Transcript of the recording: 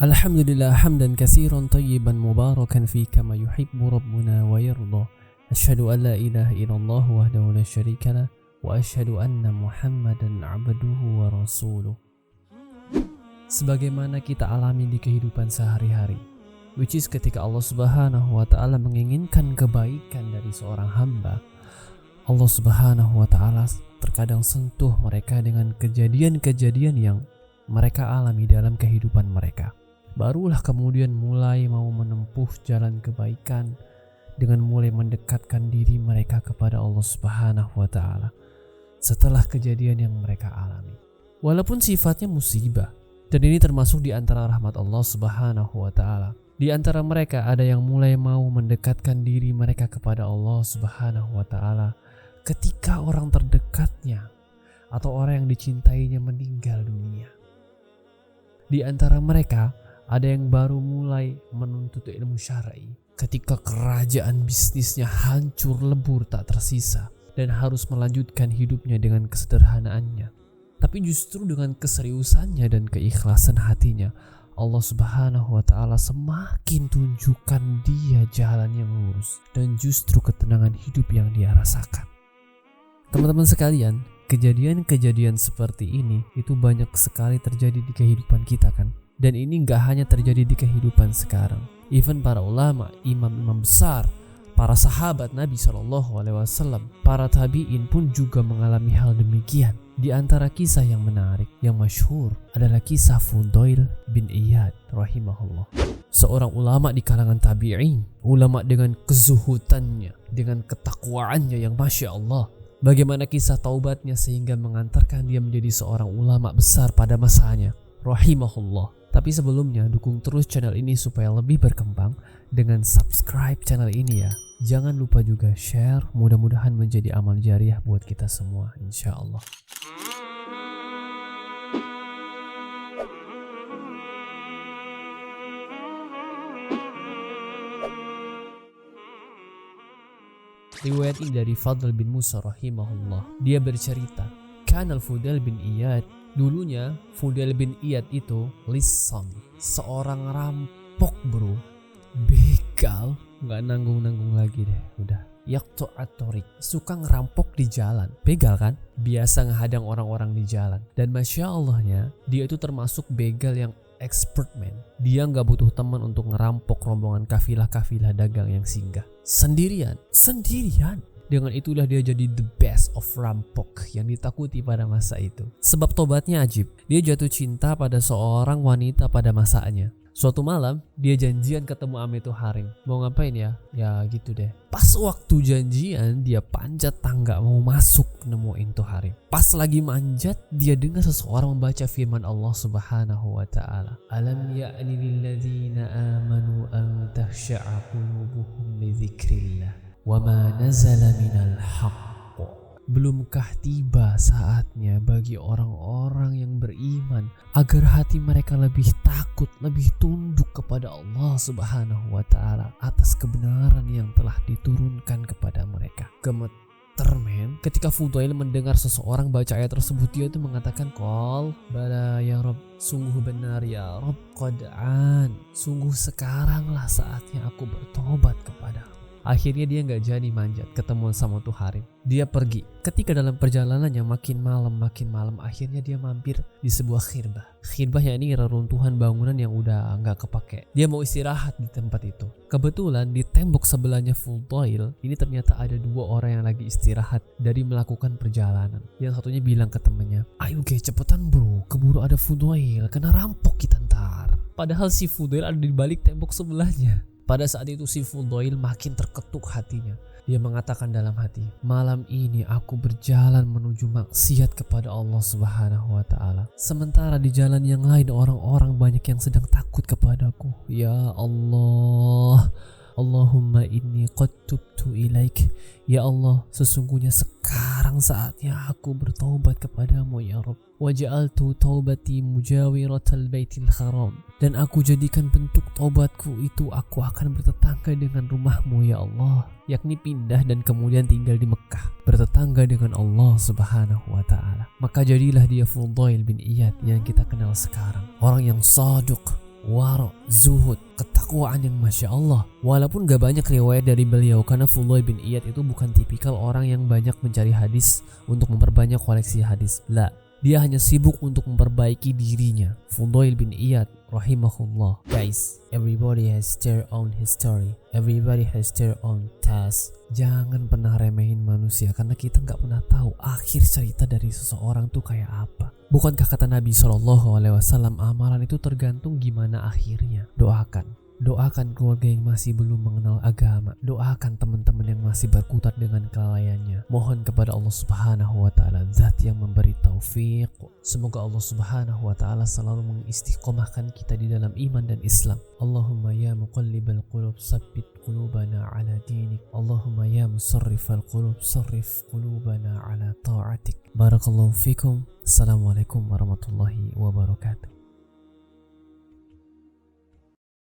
Alhamdulillah hamdan katsiran tayyiban mubarakan fi kama yuhibbu rabbuna wa yarda. Asyhadu an la ilaha illallah wahdahu la syarikalah wa asyhadu anna Muhammadan abduhu wa rasuluh. Sebagaimana kita alami di kehidupan sehari-hari, which is ketika Allah Subhanahu wa taala menginginkan kebaikan dari seorang hamba, Allah Subhanahu wa taala terkadang sentuh mereka dengan kejadian-kejadian yang mereka alami dalam kehidupan mereka. Barulah kemudian mulai mau menempuh jalan kebaikan dengan mulai mendekatkan diri mereka kepada Allah Subhanahu wa taala setelah kejadian yang mereka alami. Walaupun sifatnya musibah, dan ini termasuk di antara rahmat Allah Subhanahu wa taala. Di antara mereka ada yang mulai mau mendekatkan diri mereka kepada Allah Subhanahu wa taala ketika orang terdekatnya atau orang yang dicintainya meninggal dunia. Di antara mereka ada yang baru mulai menuntut ilmu syar'i ketika kerajaan bisnisnya hancur lebur tak tersisa dan harus melanjutkan hidupnya dengan kesederhanaannya. Tapi justru dengan keseriusannya dan keikhlasan hatinya, Allah Subhanahu wa taala semakin tunjukkan dia jalan yang lurus dan justru ketenangan hidup yang dia rasakan. Teman-teman sekalian, kejadian-kejadian seperti ini itu banyak sekali terjadi di kehidupan kita kan. Dan ini gak hanya terjadi di kehidupan sekarang. Even para ulama, imam-imam besar, para sahabat Nabi SAW, para tabi'in pun juga mengalami hal demikian. Di antara kisah yang menarik, yang masyhur adalah kisah Fudail bin Iyad rahimahullah. Seorang ulama di kalangan tabi'in, ulama dengan kezuhutannya, dengan ketakwaannya yang Masya Allah. Bagaimana kisah taubatnya sehingga mengantarkan dia menjadi seorang ulama besar pada masanya rahimahullah. Tapi sebelumnya dukung terus channel ini supaya lebih berkembang dengan subscribe channel ini ya. Jangan lupa juga share, mudah-mudahan menjadi amal jariah buat kita semua insyaallah. Riwayat ini dari Fadl bin Musa rahimahullah. Dia bercerita, Kanal Fudail bin Iyad, dulunya Fudail bin Iyad itu lisan, seorang rampok bro, begal, nggak nanggung lagi deh, udah. Yaqtu at-tariq, suka ngerampok di jalan, begal kan, biasa ngehadang orang-orang di jalan. Dan masya Allahnya, dia itu termasuk begal yang expert man. Dia nggak butuh teman untuk ngerampok rombongan kafilah-kafilah dagang yang singgah. Sendirian. Dengan itulah dia jadi the best of rampok yang ditakuti pada masa itu. Sebab tobatnya ajib. Dia jatuh cinta pada seorang wanita pada masanya. Suatu malam dia janjian ketemu ame tuh harim. Mau ngapain ya? Ya gitu deh. Pas waktu janjian dia panjat tangga mau masuk nemuin tuh harim. Pas lagi manjat dia dengar seseorang membaca firman Allah Subhanahu wa taala. Alam ya'ni lilladzina amanu an takhsha'a qulubuhum li dzikrillah wa ma nazala minal haqq. Belumkah tiba saatnya bagi orang-orang yang beriman agar hati mereka lebih takut, lebih tunduk kepada Allah Subhanahu wa taala atas kebenaran yang telah diturunkan kepada mereka. Gemeter men, ketika Fudail mendengar seseorang baca ayat tersebut, dia itu mengatakan, Qal bala ya Rabb, sungguh benar ya Rabb, qad'an, sungguh sekaranglah saatnya aku bertobat kepada. Akhirnya dia gak jadi manjat ketemuan sama tuh harim. Dia pergi. Ketika dalam perjalanannya makin malam akhirnya dia mampir di sebuah khirbah. Khirbah yakni reruntuhan bangunan yang udah gak kepake. Dia mau istirahat di tempat itu. Kebetulan di tembok sebelahnya Fudail ini ternyata ada dua orang yang lagi istirahat dari melakukan perjalanan. Yang satunya bilang ke temannya, ayo cepetan bro, keburu ada Fudail, kena rampok kita ntar. Padahal si Fudail ada di balik tembok sebelahnya. Pada saat itu si Fudail makin terketuk hatinya. Dia mengatakan dalam hati, malam ini aku berjalan menuju maksiat kepada Allah Subhanahu wa taala. Sementara di jalan yang lain orang-orang banyak yang sedang takut kepadaku. Ya Allah, Allahumma inni qad tubtu ilaik. Ya Allah, sesungguhnya sekarang saatnya aku bertaubat kepadamu ya Rabb. Waja'altu taubati mujawiratal baitil haram. Dan aku jadikan bentuk taubatku itu aku akan bertetangga dengan rumahmu ya Allah, yakni pindah dan kemudian tinggal di Mekah, bertetangga dengan Allah Subhanahu wa taala. Maka jadilah dia Fudail bin Iyad yang kita kenal sekarang, orang yang saduk, waro, zuhud, ketakwaan yang Masya Allah. Walaupun gak banyak riwayat dari beliau karena Fudail bin Iyad itu bukan tipikal orang yang banyak mencari hadis untuk memperbanyak koleksi hadis. La, dia hanya sibuk untuk memperbaiki dirinya. Fudail bin Iyad rahimahullah. Guys, everybody has their own history. Everybody has their own task. Jangan pernah remehin manusia karena kita nggak pernah tahu akhir cerita dari seseorang tuh kayak apa. Bukankah kata Nabi SAW, amalan itu tergantung gimana akhirnya. Doakan keluarga yang masih belum mengenal agama. Doakan teman-teman yang masih berkutat dengan kelalaiannya. Mohon kepada Allah Subhanahu wa Ta'ala, Zat yang memberi taufik. Semoga Allah Subhanahu wa Ta'ala selalu mengistiqomahkan kita di dalam iman dan Islam. Allahumma ya muqallibal qulub sabbit qulubana ala dinik. Allahumma ya musarrifal qulub sarrif qulubana ala ta'atik. Barakallahu fikum. Assalamualaikum warahmatullahi wabarakatuh.